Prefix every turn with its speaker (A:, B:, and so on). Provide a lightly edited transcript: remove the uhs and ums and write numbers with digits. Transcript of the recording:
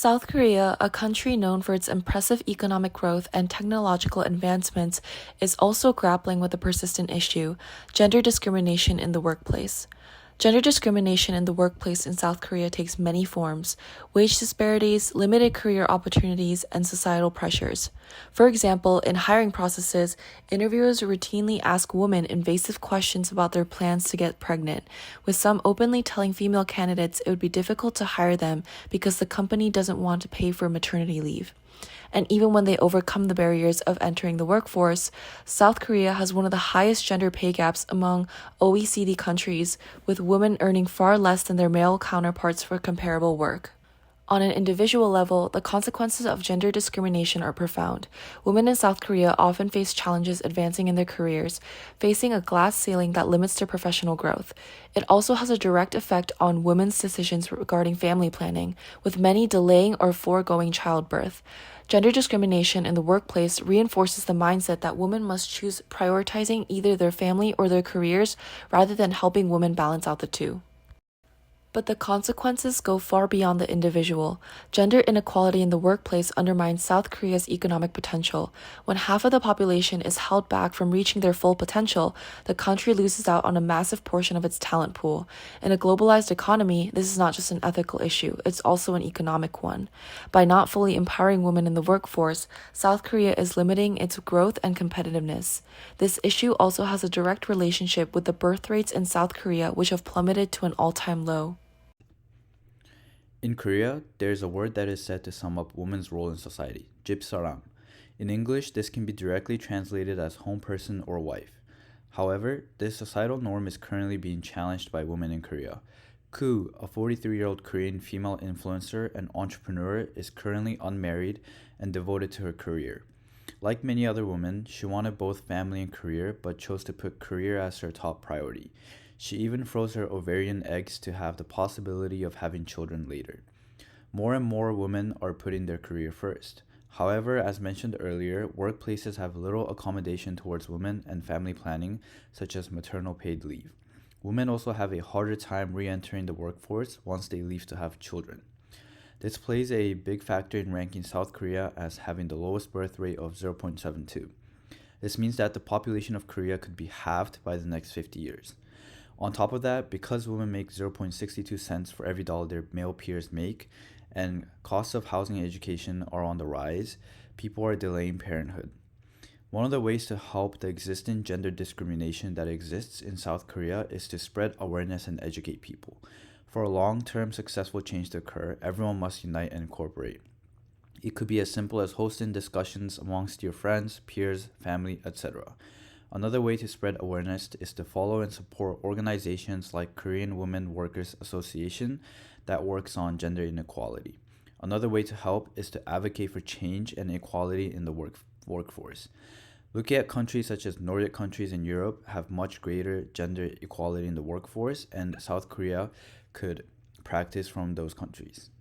A: South Korea, a country known for its impressive economic growth and technological advancements, is also grappling with a persistent issue: gender discrimination in the workplace. Gender discrimination in the workplace in South Korea takes many forms: wage disparities, limited career opportunities, and societal pressures. For example, in hiring processes, interviewers routinely ask women invasive questions about their plans to get pregnant, with some openly telling female candidates it would be difficult to hire them because the company doesn't want to pay for maternity leave. And even when they overcome the barriers of entering the workforce, South Korea has one of the highest gender pay gaps among OECD countries, with women earning far less than their male counterparts for comparable work. On an individual level, the consequences of gender discrimination are profound. Women in South Korea often face challenges advancing in their careers, facing a glass ceiling that limits their professional growth. It also has a direct effect on women's decisions regarding family planning, with many delaying or foregoing childbirth. Gender discrimination in the workplace reinforces the mindset that women must choose prioritizing either their family or their careers rather than helping women balance out the two. But the consequences go far beyond the individual. Gender inequality in the workplace undermines South Korea's economic potential. When half of the population is held back from reaching their full potential, the country loses out on a massive portion of its talent pool. In a globalized economy, this is not just an ethical issue, it's also an economic one. By not fully empowering women in the workforce, South Korea is limiting its growth and competitiveness. This issue also has a direct relationship with the birth rates in South Korea, which have plummeted to an all-time low.
B: In Korea, there is a word that is said to sum up women's role in society, 집사람. In English, this can be directly translated as home person or wife. However, this societal norm is currently being challenged by women in Korea. Koo, a 43-year-old Korean female influencer and entrepreneur, is currently unmarried and devoted to her career. Like many other women, she wanted both family and career, but chose to put career as her top priority. She even froze her ovarian eggs to have the possibility of having children later. More and more women are putting their career first. However, as mentioned earlier, workplaces have little accommodation towards women and family planning, such as maternal paid leave. Women also have a harder time re-entering the workforce once they leave to have children. This plays a big factor in ranking South Korea as having the lowest birth rate of 0.72. This means that the population of Korea could be halved by the next 50 years. On top of that, because women make 0.62 cents for every dollar their male peers make, and costs of housing and education are on the rise, people are delaying parenthood. One of the ways to help the existing gender discrimination that exists in South Korea is to spread awareness and educate people. For a long-term successful change to occur, everyone must unite and cooperate. It could be as simple as hosting discussions amongst your friends, peers, family, etc. Another way to spread awareness is to follow and support organizations like Korean Women Workers Association that works on gender inequality. Another way to help is to advocate for change and equality in the workforce. Looking at countries such as Nordic countries in Europe have much greater gender equality in the workforce, and South Korea could practice from those countries.